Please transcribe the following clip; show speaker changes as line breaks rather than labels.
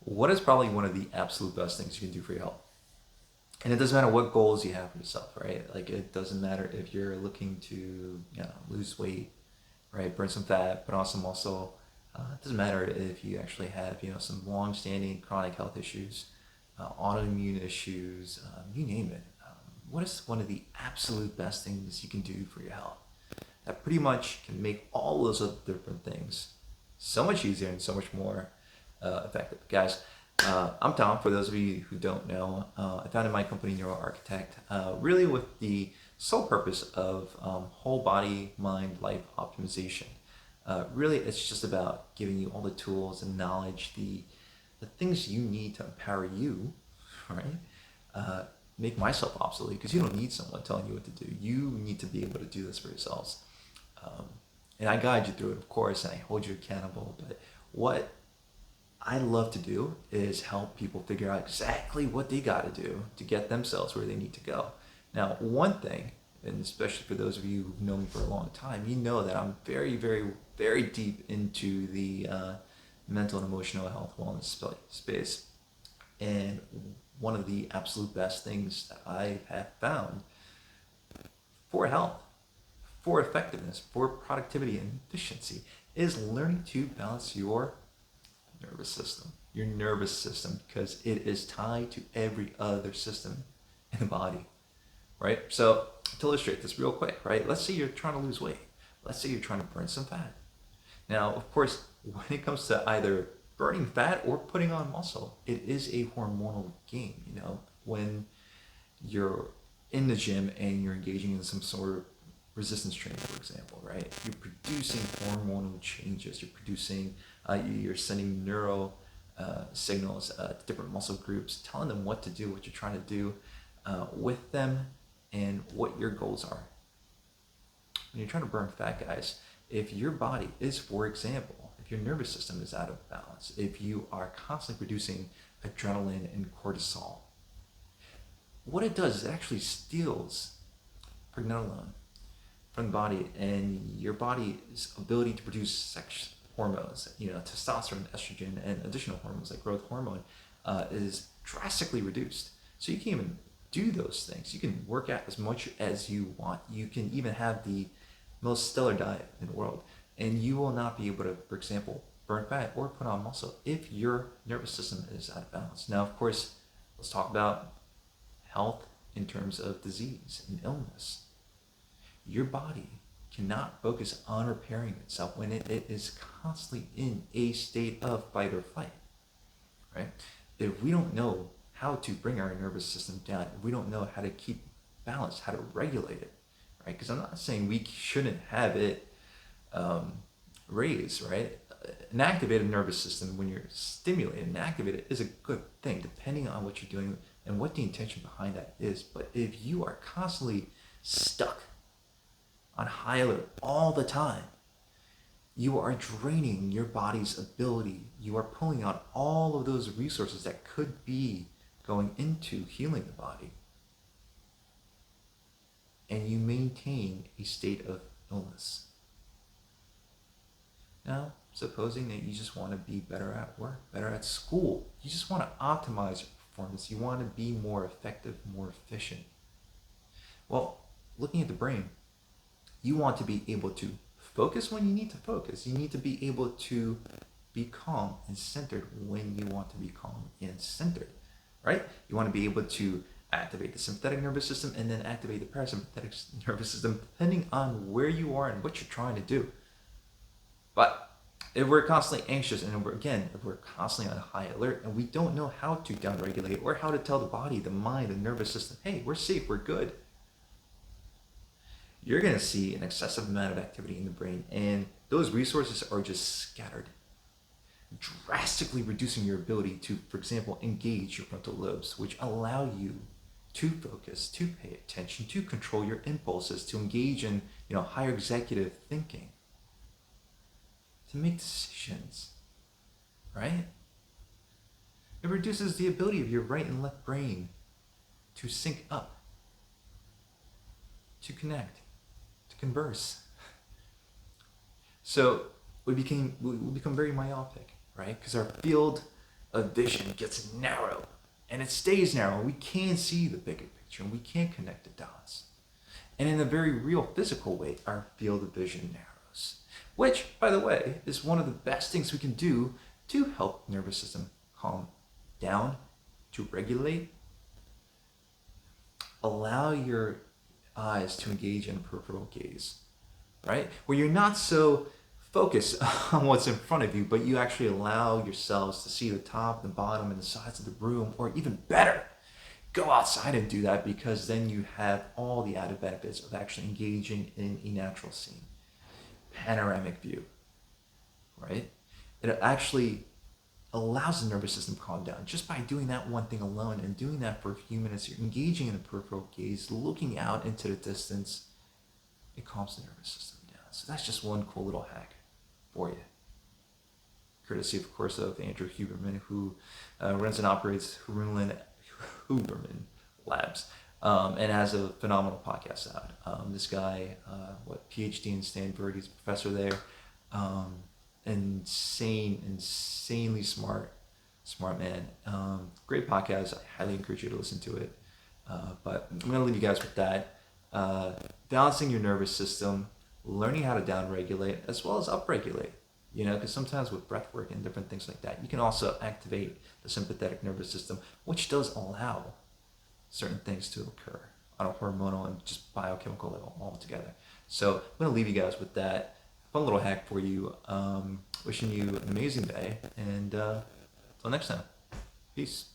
What is probably one of the absolute best things you can do for your health? And it doesn't matter what goals you have for yourself, right? Like it doesn't matter if you're looking to, lose weight, right? Burn some fat, put on some muscle. It doesn't matter if you actually have, some long-standing chronic health issues, autoimmune issues, you name it. What is one of the absolute best things you can do for your health that pretty much can make all those other different things so much easier and so much more effective? Guys, I'm Tom, for those of you who don't know. I founded my company, NeuroArkitect, really with the sole purpose of whole body, mind, life optimization. Really, it's just about giving you all the tools and knowledge, the things you need to empower you, right? Make myself obsolete, because you don't need someone telling you what to do. You need to be able to do this for yourselves. And I guide you through it, of course, and I hold you accountable. But what I love to do is help people figure out exactly what they got to do to get themselves where they need to go. Now, one thing, and especially for those of you who've known me for a long time, you know that I'm very, very, very deep into the mental and emotional health wellness space. And one of the absolute best things that I have found for health, for effectiveness, for productivity and efficiency is learning to balance your nervous system. Your nervous system, because it is tied to every other system in the body, right? So to illustrate this real quick, right? Let's say you're trying to lose weight. Let's say you're trying to burn some fat. Now, of course, when it comes to either burning fat or putting on muscle, it is a hormonal game. When you're in the gym and you're engaging in some sort of resistance training, for example, right? You're producing hormonal changes. You're sending neuro signals to different muscle groups, telling them what to do, what you're trying to do with them, and what your goals are. When you're trying to burn fat, guys, if your body is, for example, if your nervous system is out of balance, if you are constantly producing adrenaline and cortisol, what it does is it actually steals pregnenolone from the body, and your body's ability to produce sex hormones, testosterone, estrogen, and additional hormones like growth hormone is drastically reduced. So you can't even do those things. You can work out as much as you want. You can even have the most stellar diet in the world, and you will not be able to, for example, burn fat or put on muscle if your nervous system is out of balance. Now, of course, let's talk about health in terms of disease and illness. Your body cannot focus on repairing itself when it is constantly in a state of fight or flight, right? If we don't know how to bring our nervous system down, if we don't know how to keep balance, how to regulate it, right? Because I'm not saying we shouldn't have it raised, right? An activated nervous system, when you're stimulated and activated, is a good thing, depending on what you're doing and what the intention behind that is. But if you are constantly stuck on high alert all the time, you are draining your body's ability. You are pulling out all of those resources that could be going into healing the body. And you maintain a state of illness. Now, supposing that you just want to be better at work, better at school, you just want to optimize your performance, you want to be more effective, more efficient. Well, looking at the brain, you want to be able to focus when you need to focus. You need to be able to be calm and centered when you want to be calm and centered, right? You want to be able to activate the sympathetic nervous system and then activate the parasympathetic nervous system, depending on where you are and what you're trying to do. But if we're constantly anxious and if we're constantly on high alert and we don't know how to downregulate or how to tell the body, the mind, the nervous system, hey, we're safe, we're good, you're going to see an excessive amount of activity in the brain, and those resources are just scattered, drastically reducing your ability to, for example, engage your frontal lobes, which allow you to focus, to pay attention, to control your impulses, to engage in higher executive thinking, to make decisions, right? It reduces the ability of your right and left brain to sync up, to connect, to converse. So we become very myopic, right? Because our field of vision gets narrow, and it stays narrow. We can't see the bigger picture, and we can't connect the dots. And in a very real physical way, our field of vision narrows, which, by the way, is one of the best things we can do to help the nervous system calm down, to regulate. Allow your eyes to engage in peripheral gaze, right? Where you're not so focused on what's in front of you, but you actually allow yourselves to see the top, the bottom, and the sides of the room, or even better, go outside and do that, because then you have all the added benefits of actually engaging in a natural scene. Panoramic view, right? It actually allows the nervous system to calm down just by doing that one thing alone, and doing that for a few minutes. You're engaging in the peripheral gaze, looking out into the distance. It calms the nervous system down. So that's just one cool little hack for you. Courtesy, of course, of Andrew Huberman, who runs and operates Huberman Labs, and has a phenomenal podcast out. This guy, PhD in Stanford, he's a professor there. Insanely smart man. Great podcast. I highly encourage you to listen to it. But I'm going to leave you guys with that. Balancing your nervous system, learning how to downregulate as well as upregulate. Because sometimes with breath work and different things like that, you can also activate the sympathetic nervous system, which does allow certain things to occur on a hormonal and just biochemical level altogether. So I'm going to leave you guys with that. Fun little hack for you. Wishing you an amazing day, and until next time, peace.